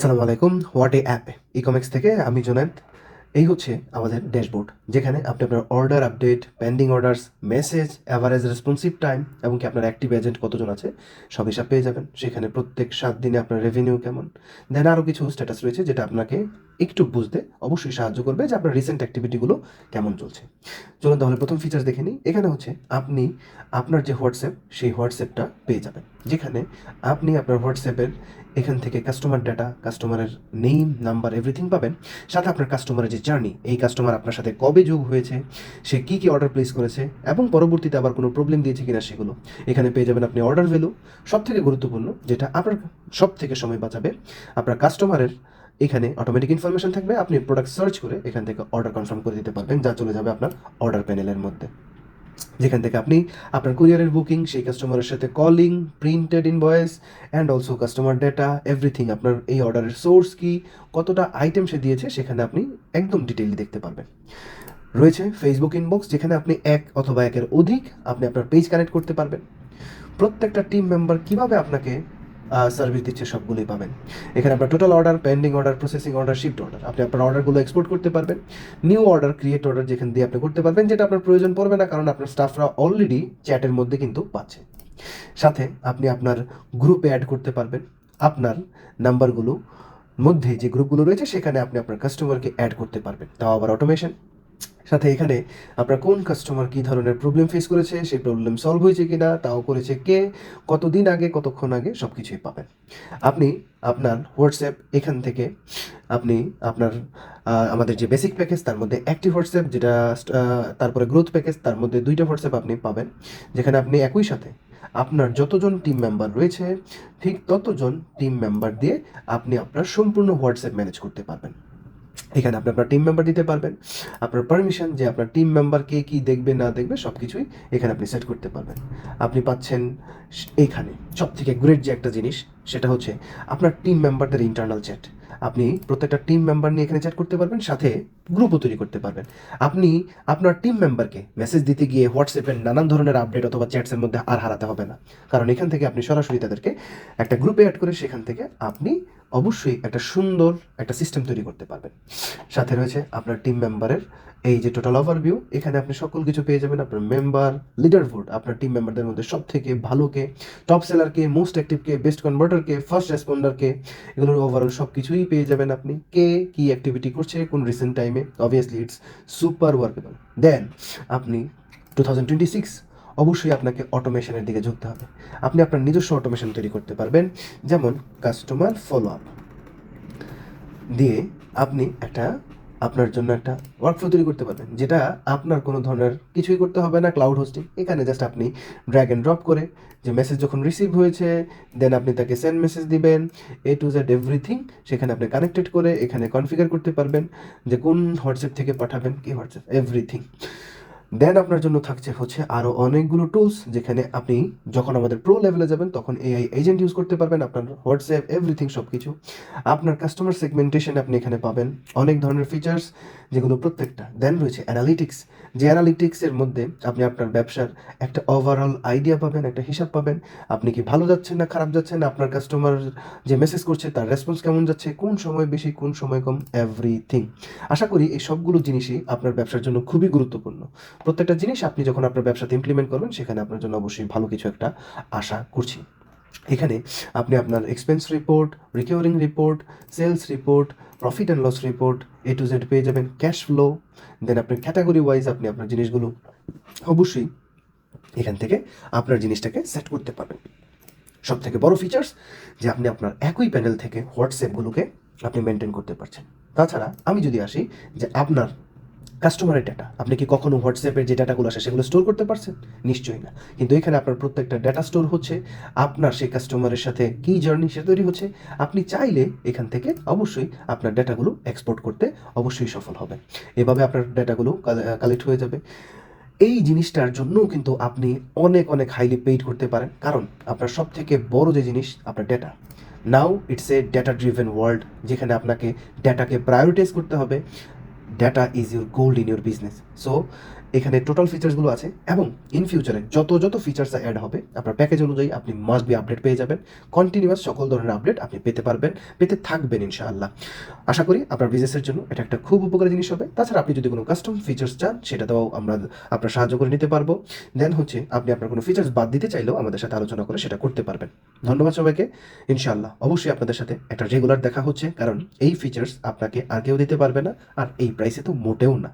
আসসালামু আলাইকুম। What a app e-commerce থেকে আমি জুনায়েদ। এই হচ্ছে আমাদের ড্যাশবোর্ড, যেখানে আপনি আপনার order update, pending orders, message, average responsive time এবং কি আপনার অ্যাক্টিভ এজেন্ট কতজন আছে সব হিসাব পেয়ে যাবেন। সেখানে প্রত্যেক 7 দিনে আপনার রেভিনিউ কেমন, দেন আরও কিছু স্ট্যাটাস রয়েছে যেটা আপনাকে একটু বুঝতে অবশ্যই সাহায্য করবে যে আপনার রিসেন্ট অ্যাক্টিভিটিগুলো কেমন চলছে। চলুন তাহলে প্রথম ফিচার্স দেখে নিই। এখানে হচ্ছে আপনি আপনার যে হোয়াটসঅ্যাপ, সেই হোয়াটসঅ্যাপটা পেয়ে যাবেন, যেখানে আপনি আপনার হোয়াটসঅ্যাপের এখান থেকে কাস্টমার ডাটা, কাস্টমারের নেম, নাম্বার, এভরিথিং পাবেন। সাথে আপনার কাস্টমারের যে জার্নি, এই কাস্টমার আপনার সাথে কবে যোগ হয়েছে, সে কী কী অর্ডার প্লেস করেছে এবং পরবর্তীতে আবার কোনো প্রবলেম দিয়েছে কিনা সেগুলো এখানে পেয়ে যাবেন আপনি। অর্ডার ভ্যালু, সব থেকে গুরুত্বপূর্ণ যেটা আপনার সব থেকে সময় বাঁচাবে, আপনার কাস্টমারের এখানে অটোমেটিক ইনফরমেশন থাকবে। আপনি প্রোডাক্ট সার্চ করে এখান থেকে অর্ডার কনফার্ম করে দিতে পারবেন, যা চলে যাবে আপনার অর্ডার প্যানেলের মধ্যে, যেখান থেকে আপনি আপনার কুরিয়ারের বুকিং, সেই কাস্টমারের সাথে calling, printed invoice and also customer data, everything, আপনার এই অর্ডারের সোর্স কি, কতটা আইটেম সে দিয়েছে, সেখানে আপনি একদম ডিটেইলি দেখতে পারবেন। রয়েছে ফেসবুক ইনবক্স, যেখানে আপনি এক অথবা একের অধিক আপনি আপনার পেজ কানেক্ট করতে পারবেন। প্রত্যেকটা টিম মেম্বার কীভাবে আপনাকে সার্ভিস দিচ্ছে সবগুলোই পাবেন। এখানে আপনার total order, pending order, processing order, shift order, আপনি আপনার অর্ডারগুলো এক্সপোর্ট করতে পারবেন। নিউ অর্ডার, ক্রিয়েট অর্ডার, যেখান দিয়ে আপনি করতে পারবেন, যেটা আপনার প্রয়োজন পড়বে না, কারণ আপনার স্টাফরা অলরেডি চ্যাটের মধ্যে কিন্তু পাচ্ছে। সাথে আপনি আপনার গ্রুপে অ্যাড করতে পারবেন আপনার নাম্বারগুলো মধ্যে যে গ্রুপগুলো রয়েছে, সেখানে আপনি আপনার কাস্টমারকে অ্যাড করতে পারবেন, তাও আবার অটোমেশন। সাথে এখানে আপনার কোন কাস্টমার কী ধরনের প্রবলেম ফেস করেছে, সেই প্রবলেম সলভ হয়েছে কিনা, তাও করেছে কে, কতদিন আগে, কতক্ষণ আগে, সব কিছুই পাবেন। আপনি আপনার হোয়াটসঅ্যাপ এখান থেকে আপনি আপনার আমাদের যে বেসিক প্যাকেজ, তার মধ্যে একটি হোয়াটসঅ্যাপ, যেটা তারপরে গ্রোথ প্যাকেজ, তার মধ্যে 2টা হোয়াটসঅ্যাপ আপনি পাবেন, যেখানে আপনি একই সাথে আপনার যতজন টিম মেম্বার রয়েছে ঠিক ততজন টিম মেম্বার দিয়ে আপনি আপনার সম্পূর্ণ হোয়াটসঅ্যাপ ম্যানেজ করতে পারবেন। এখানে আপনি আপনার টিম মেম্বার দিতে পারবেন, আপনার পারমিশন যে আপনার টিম মেম্বার কে কী দেখবে না দেখবে সব কিছুই এখানে আপনি সেট করতে পারবেন। আপনি পাচ্ছেন এইখানে সবথেকে গ্রেট যে একটা জিনিস, সেটা হচ্ছে আপনার টিম মেম্বারদের ইন্টারনাল চ্যাট। আপনি প্রত্যেকটা টিম মেম্বার নিয়ে এখানে চ্যাট করতে পারবেন, সাথে গ্রুপও তৈরি করতে পারবেন। আপনি আপনার টিম মেম্বারকে মেসেজ দিতে গিয়ে হোয়াটসঅ্যাপের নানান ধরনের আপডেট অথবা চ্যাটসের মধ্যে আর হারাতে হবে না, কারণ এখান থেকে আপনি সরাসরি তাদেরকে একটা গ্রুপে অ্যাড করে সেখান থেকে আপনি অবশ্যই একটা সুন্দর একটা সিস্টেম তৈরি করতে পারবেন। সাথে রয়েছে আপনার টিম মেম্বারের এই যে টোটাল ওভারভিউ, এখানে আপনি সকল কিছু পেয়ে যাবেন। আপনার মেম্বার লিডারবোর্ড, আপনার টিম মেম্বারদের মধ্যে সব থেকে ভালোকে, টপ সেলারকে, মোস্ট অ্যাক্টিভকে, বেস্ট কনভার্টারকে, ফার্স্ট রেসপন্ডারকে, এগুলোর ওভারঅল সব কিছুই পেয়ে যাবেন আপনি। কে কী অ্যাক্টিভিটি করছে কোন রিসেন্ট টাইমে, অবভিয়াসলি ইটস সুপার ওয়ার্কেবল। দেন আপনি 2026 অবশ্যই আপনাকে অটোমেশনের দিকে ঝুঁকতে হবে। আপনি আপনার নিজস্ব অটোমেশন তৈরি করতে পারবেন, যেমন কাস্টমার ফলো আপ দিয়ে আপনি আপনার জন্য একটা ওয়ার্কফ্লো তৈরি করতে পারবেন, যেটা আপনার কোনো ধরনের কিছুই করতে হবে না, ক্লাউড হোস্টিং। এখানে জাস্ট আপনি ড্র্যাগ অ্যান্ড ড্রপ করে যে মেসেজ যখন রিসিভ হয়েছে, দেন আপনি তাকে সেন্ড মেসেজ দিবেন, এ টু জেড এভরিথিং সেখানে আপনি কানেক্টেড করে এখানে কনফিগার করতে পারবেন, যে কোন হোয়াটসঅ্যাপ থেকে পাঠাবেন, কি হোয়াটসঅ্যাপ, এভরিথিং। দেন আপনার জন্য থাকছে হচ্ছে আরও অনেকগুলো টুলস, যেখানে আপনি যখন আমাদের প্রো লেভেলে যাবেন তখন এআই এজেন্ট ইউজ করতে পারবেন, আপনার হোয়াটসঅ্যাপ এভরিথিং সব কিছু। আপনার কাস্টমার সেগমেন্টেশন আপনি এখানে পাবেন অনেক ধরনের ফিচার্স, যেগুলো প্রত্যেকটা। দেন রয়েছে অ্যানালিটিক্স, যে অ্যানালিটিক্সের মধ্যে আপনি আপনার ব্যবসার একটা ওভারঅল আইডিয়া পাবেন, একটা হিসাব পাবেন, আপনি কি ভালো যাচ্ছেন না খারাপ যাচ্ছেন, আপনার কাস্টমার যে মেসেজ করছে তার রেসপন্স কেমন যাচ্ছে, কোন সময় বেশি কোন সময় কম, এভরিথিং। আশা করি এই সবগুলো জিনিসই আপনার ব্যবসার জন্য খুবই গুরুত্বপূর্ণ। প্রত্যেকটা জিনিস আপনি যখন আপনার ব্যবসাতে ইমপ্লিমেন্ট করবেন, সেখানে আপনার জন্য অবশ্যই ভালো কিছু একটা আশা করছি। এখানে আপনি আপনার expense report, recurring report, sales report, profit and loss report, A to Z পেয়ে যাবেন, ক্যাশ ফ্লো। দেন আপনার ক্যাটাগরি ওয়াইজ আপনি আপনার জিনিসগুলো অবশ্যই এখান থেকে আপনার জিনিসটাকে সেট করতে পারবেন। সব থেকে বড় ফিচার্স যে আপনি আপনার একই প্যানেল থেকে হোয়াটসঅ্যাপগুলোকে আপনি মেনটেন করতে পারছেন। তাছাড়া আমি যদি আসি যে আপনার কাস্টমারের ডাটা, আপনি কি কখনো হোয়াটসঅ্যাপের যে ডাটাগুলো আসে সেগুলো স্টোর করতে পারছেন? নিশ্চয়ই না। কিন্তু এখানে আপনার প্রত্যেকটা ডাটা স্টোর হচ্ছে, আপনার সেই কাস্টমারের সাথে কী জার্নি সে তৈরি হচ্ছে। আপনি চাইলে এখান থেকে অবশ্যই আপনার ডাটাগুলো এক্সপোর্ট করতে অবশ্যই সফল হবেন। এভাবে আপনার ডাটাগুলো কালেক্ট হয়ে যাবে। এই জিনিসটার জন্যও কিন্তু আপনি অনেক অনেক হাইলি পেইড করতে পারেন, কারণ আপনার সব থেকে বড় যে জিনিস আপনার data. Now it's a data driven world, যেখানে আপনাকে ডেটাকে প্রায়োরিটাইজ করতে হবে। Data is your gold in your business. So এখানে টোটাল ফিচার্সগুলো আছে এবং ইন ফিউচারে যত যত ফিচার্স অ্যাড হবে আপনার প্যাকেজ অনুযায়ী আপনি মাস্ট বি আপডেট পেয়ে যাবেন। কন্টিনিউয়াস সকল ধরনের আপডেট আপনি পেতে পারবেন, পেতে থাকবেন ইনশাআল্লাহ। আশা করি আপনার বিজনেসের জন্য এটা একটা খুব উপকারী জিনিস হবে। তাছাড়া আপনি যদি কোনো কাস্টম ফিচার্স চান সেটাতেও আমরা আপনার সাহায্য করে নিতে পারবো। দেন হচ্ছে আপনি আপনার কোনো ফিচার্স বাদ দিতে চাইলেও আমাদের সাথে আলোচনা করে সেটা করতে পারবেন। ধন্যবাদ সবাইকে। ইনশাআল্লাহ অবশ্যই আপনাদের সাথে একটা রেগুলার দেখা হচ্ছে, কারণ এই ফিচার্স আপনাকে আর কেউ দিতে পারবে না, আর এই প্রাইসে তো মোটেও না।